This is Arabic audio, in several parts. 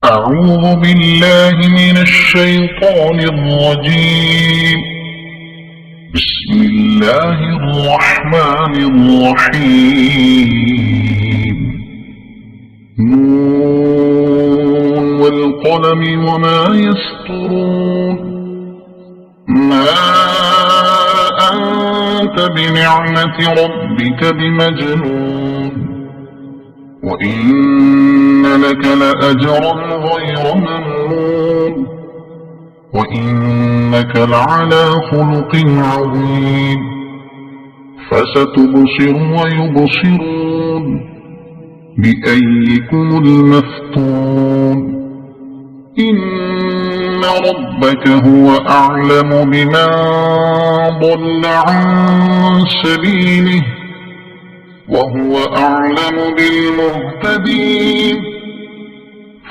أعوذ بالله من الشيطان الرجيم. بسم الله الرحمن الرحيم. نون والقلم وما يسطرون. ما أنت بنعمة ربك بمجنون، وإن لك لأجرا غير ممنون، وإنك لعلى خلق عظيم. فستبصر ويبصرون بأيكم المفتون. إن ربك هو أعلم بمن ضل عن سبيله وهو أعلم بالمهتدين.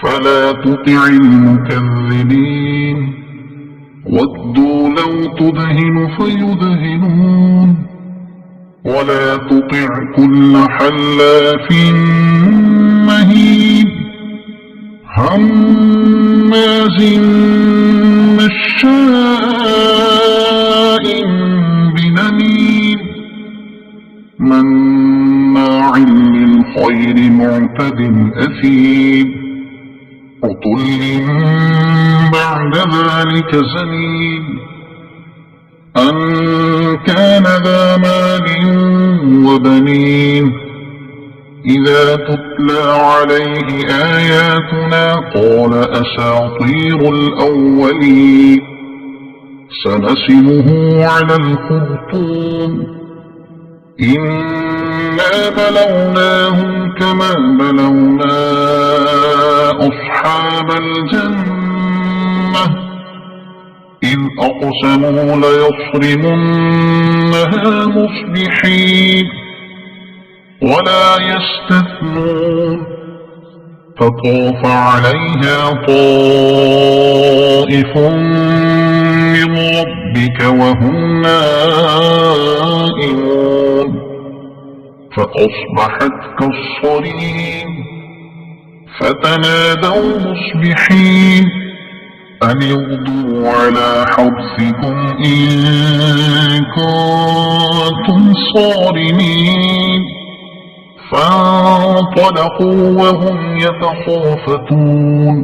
فلا تطع المكذبين، ودوا لو تدهن فيدهنون. ولا تطع كل حلاف مهين هماز مشاء بنميم مناع للخير معتد أثيم عتل بعد ذلك زنيم. أن كان ذا مال وبنين إذا تتلى عليه آياتنا قال أساطير الأولين. سنسمه على الخرطوم. إنا بلوناهم كما بلونا أصحاب الجنة إذ أقسموا ليصرمنها مصبحين ولا يستثنون. فطاف عليها طائف من ربك وهم نائمون فأصبحت كالصريم. فتنادوا مصبحين أن اغدوا على حرثكم إن كنتم صارمين. فانطلقوا وهم يتخافتون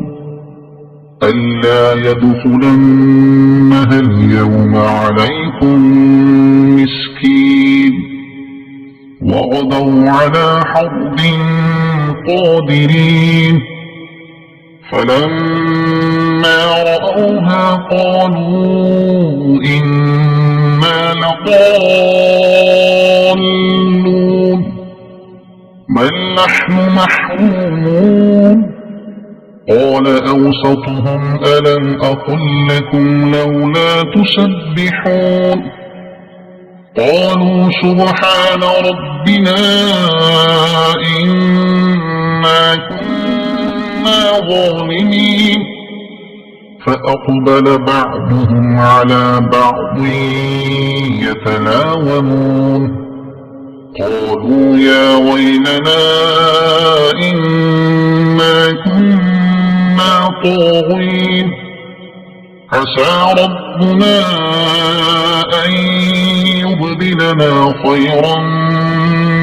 ألا يدخلنها اليوم عليكم مسكين. وغدوا على حرد قادرين. فلما رأوها قالوا إنا لضالون بل نحن محرومون. قال أوسطهم ألم أقل لكم لولا تسبحون. قالوا سبحان ربنا إنا كنا ظالمين. فأقبل بعضهم على بعض يتلاومون قالوا يا ويلنا إنا كنا طاغين. عسى ربنا أن يبدلنا خيرا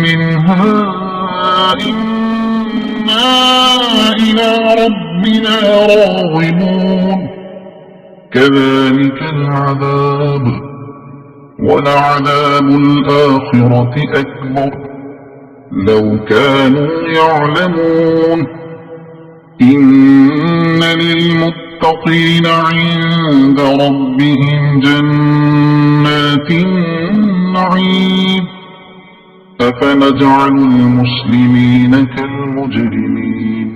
منها إنا إلى ربنا راغبون. كذلك العذاب ولعذاب الآخرة أكبر لو كانوا يعلمون. إن للمتقين عند ربهم جنات النعيم. أفنجعل المسلمين كالمجرمين.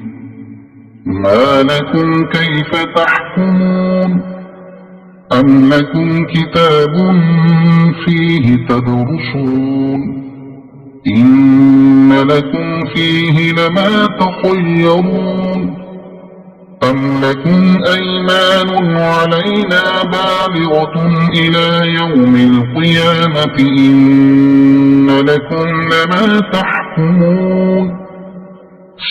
ما لكم كيف تحكمون؟ أم لكم كتاب فيه تدرسون؟ إن لكم فيه لما تخيرون. أم لكم أيمان علينا بالغة إلى يوم القيامة إن لكم لما تحكمون.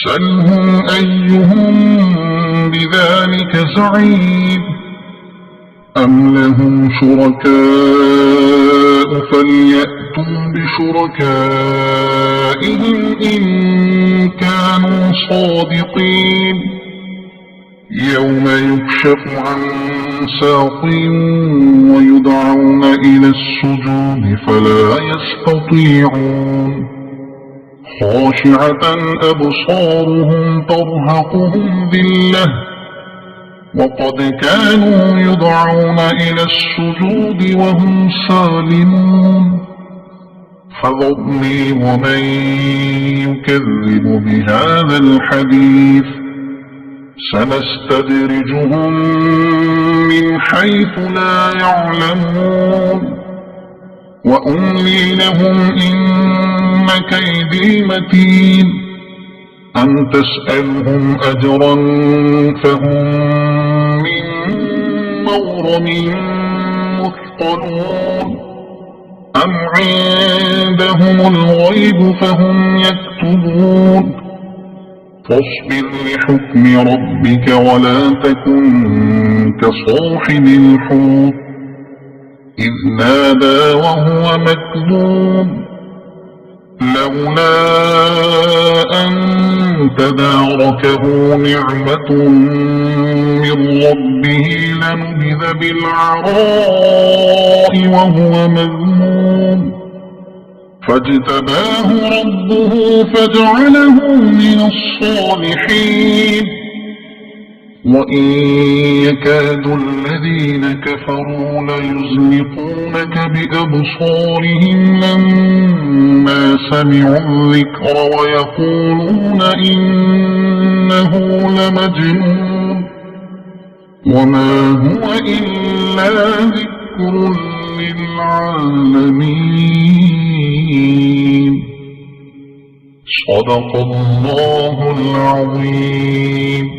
سلهم أيهم بذلك زعيم أم لهم شركاء فليأتوا بشركائهم إن كانوا صادقين يوم يكشف عن ساق ويدعون إلى السجود فلا يستطيعون خاشعة أبصارهم ترهقهم ذلة وقد كانوا يدعون إلى السجود وهم سالمون فذرني ومن يكذب بهذا الحديث سنستدرجهم من حيث لا يعلمون وأملي لهم إن كيدي متين أم تسألهم أجرا فهم من مغرم مثقلون أم عندهم الغيب فهم يكتبون فاصبر لحكم ربك ولا تكن كصاحب الحوت إذ نادى وهو مكذوب لولا أن تداركه نعمة من ربه لنبذ بالعراء وهو مذموم فاجتباه ربه فجعله من الصالحين وإن يكاد الذين كفروا ليزلقونك بأبصارهم لما سمعوا الذكر ويقولون إنه لمجنون وما هو إلا ذكر للعالمين صدق الله العظيم.